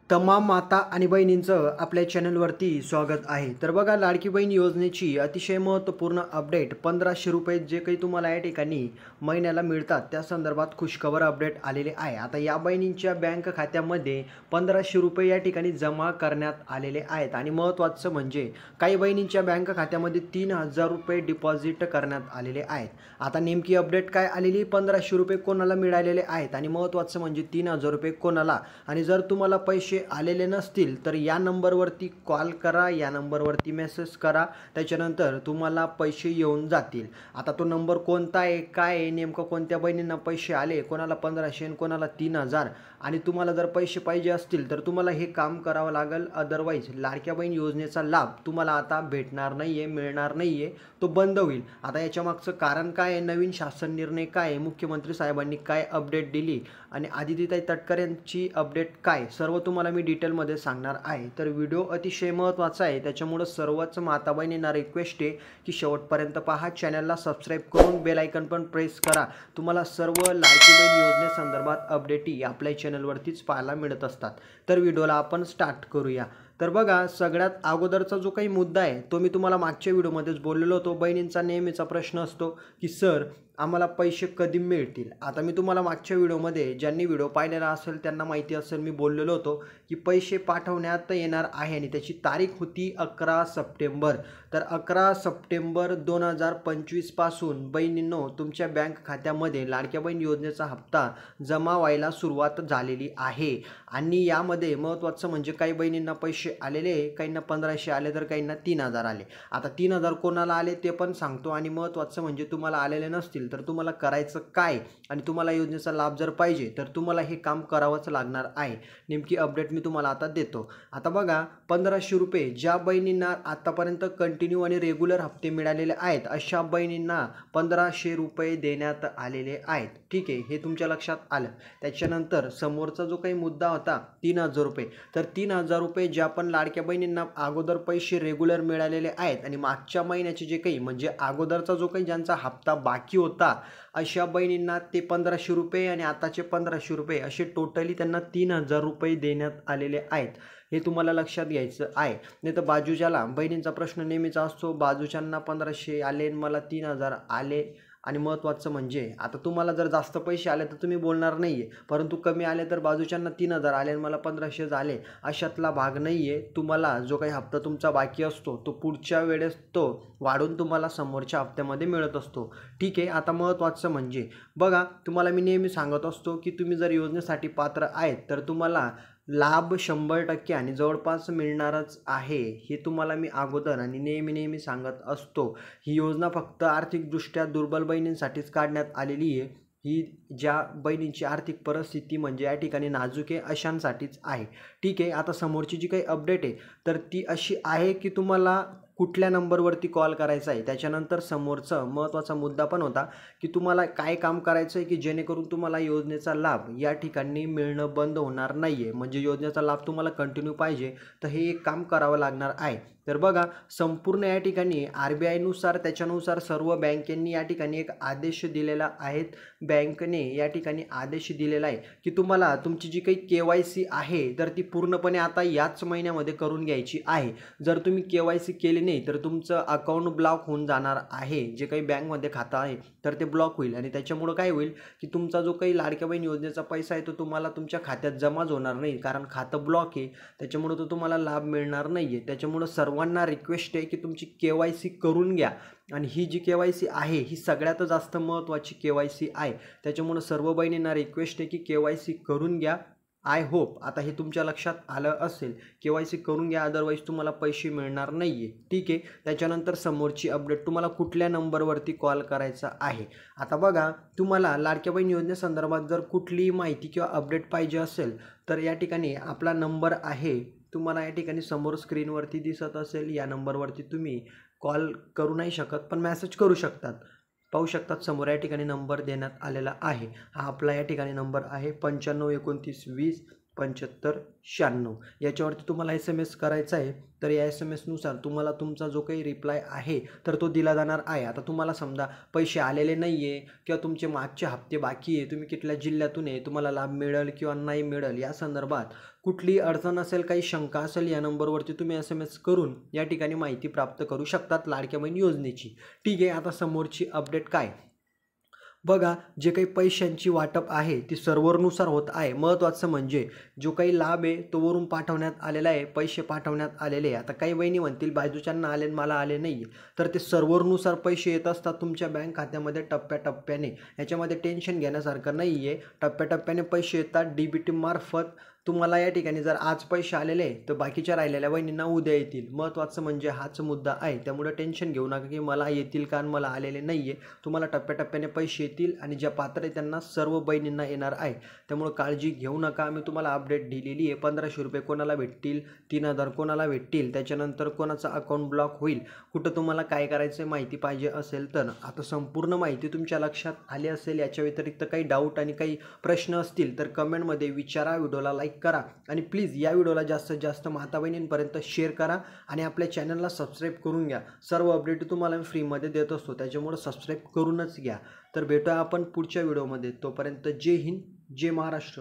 तमाम माता आणि बहिणींचं आपल्या चॅनलवरती स्वागत आहे। तर बघा, लाडकी बहीण योजनेची अतिशय महत्त्वपूर्ण अपडेट 1500 रुपये जे काही तुम्हाला या ठिकाणी महिन्याला मिळतात त्या संदर्भात खुशखबर अपडेट आलेले आहे। आता या बहिणींच्या बँक खात्यामध्ये 1500 रुपये या ठिकाणी जमा करण्यात आलेले आहेत आणि महत्त्वाचं म्हणजे काही बहिणींच्या बँक खात्यामध्ये 3000 रुपये डिपॉझिट करण्यात आलेले आहेत। आता नेमकी अपडेट काय आलेली, 1500 रुपये कोणाला मिळालेले आहेत आणि महत्त्वाचं म्हणजे 3000 रुपये कोणाला। आणि जर तुम्हाला पैसे आलेले नसतील तर या नंबरवरती कॉल करा, या नंबरवरती मेसेज करा, त्याच्यानंतर तुम्हाला पैसे येऊन जातील। आता तो नंबर कोणता आहे, काय आहे, नेमकं कोणत्या बहिणींना पैसे आले, कोणाला 1500 आणि कोणाला 3000, आणि तुम्हाला जर पैसे पाहिजे असतील तर तुम्हाला हे काम करावं लागेल। अदरवाईज लाडक्या बहीण योजनेचा लाभ तुम्हाला आता भेटणार नाहीये, मिळणार नाहीये, तो बंद होईल। आता याच्या मागचं कारण काय आहे, नवीन शासन निर्णय काय आहे, मुख्यमंत्री साहेबांनी काय अपडेट दिली आणि आदितीताई तटकरे यांची अपडेट काय, सर्व तुम्हाला मी डिटेलमध्ये सांगणार आहे। तर व्हिडिओ अतिशय महत्त्वाचा आहे, त्याच्यामुळे सर्वच माता बहिणींना रिक्वेस्ट आहे की शेवटपर्यंत पहा, चॅनलला सबस्क्राईब करून बेल आयकॉन पण प्रेस करा। तुम्हाला सर्व लाडकी बहीण योजनेसंदर्भात अपडेटही आपल्या चॅनलवरतीच पाहायला मिळत असतात। तर व्हिडिओला आपण स्टार्ट करूया। तर बघा, सगळ्यात अगोदरचा जो काही मुद्दा आहे तो मी तुम्हाला मागच्या व्हिडिओमध्येच बोललेलो होतो। बहिणींचा नेहमीचा प्रश्न असतो की सर आम्हाला पैसे कधी मिळतील। आता मी तुम्हाला मागच्या व्हिडिओमध्ये, ज्यांनी व्हिडिओ पाहिलेला असेल त्यांना माहिती असेल, मी बोललेलो होतो की पैसे पाठवण्यात येणार आहे आणि त्याची तारीख होती 11 सप्टेंबर। तर 11 सप्टेंबर 2025 पासून बहिणींनो तुमच्या बँक खात्यामध्ये लाडक्या बहीण योजनेचा हप्ता जमा व्हायला सुरुवात झालेली आहे। आणि यामध्ये महत्त्वाचं म्हणजे काही बहिणींना पैसे आलेले, काहींना 1500 आले तर काहींना 3000 आले। आता 3000 कोणाला आले ते पण सांगतो आणि महत्त्वाचं म्हणजे तुम्हाला आलेले नसतील तर तुम्हाला करायचं काय आणि तुम्हाला योजनेचा लाभ जर पाहिजे तर तुम्हाला हे काम करावंच लागणार आहे। नेमकी अपडेट मी तुम्हाला आता देतो। आता बघा, 1500 रुपये ज्या बहिणींना आतापर्यंत कंटिन्यू आणि रेग्युलर हप्ते मिळालेले आहेत अशा बहिणींना 1500 रुपये देण्यात आलेले आहेत। ठीक आहे, हे तुमच्या लक्षात आलं। त्याच्यानंतर समोरचा जो काही मुद्दा होता 3000 रुपये, तर 3000 रुपये ज्या पण लाडक्या बहिणींना अगोदर पैसे रेग्युलर मिळालेले आहेत आणि मागच्या महिन्याचे जे काही म्हणजे अगोदरचा जो काही ज्यांचा हप्ता बाकी होता अशा बहिणींना ते 1500 रुपये आणि आताचे 1500 रुपये असे टोटली त्यांना 3000 रुपये देण्यात आलेले आहेत। हे तुम्हाला लक्षात घ्यायचं आहे। नाही तर बाजूच्याला बहिणींचा प्रश्न नेहमीचा असतो, बाजूच्यांना 1500 आले मला 3000 आले। आणि महत्त्वाचं म्हणजे आता तुम्हाला जर जास्त पैसे आले तर तुम्ही बोलणार नाही आहे, परंतु कमी आले तर बाजूच्यांना 3000 आले आणि मला 1500 झाले, अशातला भाग नाही आहे। तुम्हाला जो काही हप्ता तुमचा बाकी असतो तो पुढच्या वेळेस तो वाढून तुम्हाला समोरच्या हप्त्यामध्ये मिळत असतो। ठीक आहे, आता महत्त्वाचं म्हणजे बघा, तुम्हाला मी नेहमी सांगत असतो की तुम्ही जर योजनेसाठी पात्र आहेत तर तुम्हाला लाभ 100% आणि जवळपास मिळणारच आहे। हे तुम्हाला मी अगोदर आणि नेहमी सांगत असतो। ही योजना फक्त आर्थिकदृष्ट्या दुर्बल बहिणींसाठीच काढण्यात आलेली आहे। ही ज्या बहिणींची आर्थिक परिस्थिती म्हणजे या ठिकाणी नाजूक आहे अशांसाठीच आहे। ठीक आहे, आता समोरची जी काही अपडेट आहे तर ती अशी आहे की तुम्हाला कुठल्या नंबरवरती कॉल करायचा आहे। त्याच्यानंतर समोरचा महत्त्वाचा मुद्दा पण होता की तुम्हाला काय काम करायचं आहे की जेणेकरून तुम्हाला योजनेचा लाभ या ठिकाणी मिळणं बंद होणार नाही आहे। म्हणजे योजनेचा लाभ तुम्हाला कंटिन्यू पाहिजे तर हे एक काम करावं लागणार आहे। तर बघा, संपूर्ण या ठिकाणी RBIनुसार त्याच्यानुसार सर्व बँकेंनी या ठिकाणी एक आदेश दिलेला आहे। बँकेने या ठिकाणी आदेश दिलेला आहे की तुम्हाला तुमची जी काही KYC आहे तर ती पूर्णपणे आता याच महिन्यामध्ये करून घ्यायची आहे। जर तुम्ही KYC केली नाही तर तुमचं अकाउंट ब्लॉक होऊन जाणार आहे। जे काही बँकमध्ये खातं आहे तर ते ब्लॉक होईल आणि त्याच्यामुळं काय होईल की तुमचा जो काही लाडक्या बहीण योजनेचा पैसा आहे तो तुम्हाला तुमच्या खात्यात जमाच होणार नाही, कारण खातं ब्लॉक आहे, त्याच्यामुळे तो तुम्हाला लाभ मिळणार नाही आहे। त्याच्यामुळं सर्वांना रिक्वेस्ट आहे की तुमची KYC करून घ्या आणि ही जी KYC आहे ही सगळ्यात जास्त महत्त्वाची KYC आहे। त्याच्यामुळं सर्व बहिणींना रिक्वेस्ट आहे की KYC करून घ्या। आय होप आता हे तुमच्या लक्षात आलं असेल। KYC करून घ्या, अदरवाईज तुम्हाला पैसे मिळणार नाही आहे। ठीक आहे, त्याच्यानंतर समोरची अपडेट, तुम्हाला कुठल्या नंबरवरती कॉल करायचा आहे। आता बघा, तुम्हाला लाडक्या बहीण योजनेसंदर्भात जर कुठलीही माहिती किंवा अपडेट पाहिजे असेल तर या ठिकाणी आपला नंबर आहे, तुम्हाला या ठिकाणी समोर स्क्रीनवरती दिसत असेल। या नंबरवरती तुम्ही कॉल करू नाही शकत पण मेसेज करू शकतात। पाहू शकतात समोर या ठिकाणी नंबर देण्यात आलेला आहे। हा आपला या ठिकाणी नंबर आहे 95 29 20 7596 याच्यावरती तुम्हाला SMS करायचा आहे. तर या SMSनुसार तुम्हाला तुमचा जो काही रिप्लाय आहे तर तो दिला जाणार आहे. आता तुम्हाला समजा पैसे आलेले नाही आहे किंवा तुमचे मागचे हप्ते बाकी आहे, तुम्ही कुठल्या जिल्ह्यातून आहे, तुम्हाला लाभ मिळेल किंवा नाही मिळेल या संदर्भात कुठली अडचण असेल, काही शंका असेल, या नंबरवरती तुम्ही SMS करून या ठिकाणी माहिती प्राप्त करू शकतात लाडक्या बहीण योजनेची. ठीक आहे, आता समोरची अपडेट काय बघा. जे काही पैशांची वाटप आहे ती सर्व्हरनुसार होत आहे. महत्त्वाचं म्हणजे जो काही लाभ आहे तो वरून पाठवण्यात आलेला आहे, पैसे पाठवण्यात आलेले आहे. आता काही वहिनी म्हणतील बाजूच्यांना आले मला आले नाही, तर ते सर्व्हरनुसार पैसे येत असतात तुमच्या बँक खात्यामध्ये टप्प्याटप्प्याने. याच्यामध्ये टेन्शन घेण्यासारखं नाही आहे. टप्प्याटप्प्याने पैसे येतात DBT मार्फत. तुम्हाला या ठिकाणी जर आज पैसे आलेले तर बाकीच्या राहिलेल्या बहिणींना उद्या येतील. महत्त्वाचं म्हणजे हाच मुद्दा आहे. त्यामुळे टेन्शन घेऊ नका की मला येतील का मला आलेले नाही आहे. तुम्हाला टप्प्याटप्प्याने पैसे येतील आणि ज्या पात्र आहे त्यांना सर्व बहिणींना येणार आहे. त्यामुळे काळजी घेऊ नका. मी तुम्हाला अपडेट दिलेली आहे. 1500 रुपये कोणाला भेटतील, 3000 कोणाला भेटतील, त्याच्यानंतर कोणाचं अकाउंट ब्लॉक होईल, कुठं तुम्हाला काय करायचं माहिती पाहिजे असेल तर आता संपूर्ण माहिती तुमच्या लक्षात आली असेल. याच्या व्यतिरिक्त काही डाऊट आणि काही प्रश्न असतील तर कमेंटमध्ये विचारा. व्हिडिओला लाईक करा आणि प्लीज या व्हिडिओला जास्तीत जास्त माता बहिणींपर्यंत शेअर करा आणि आपल्या चॅनलला सबस्क्राईब करून घ्या. सर्व अपडेट तुम्हाला मी फ्रीमध्ये देत असतो, त्याच्यामुळे सबस्क्राईब करूनच घ्या. तर भेटूया आपण पुढच्या व्हिडिओमध्ये. तोपर्यंत जय हिंद, जय महाराष्ट्र.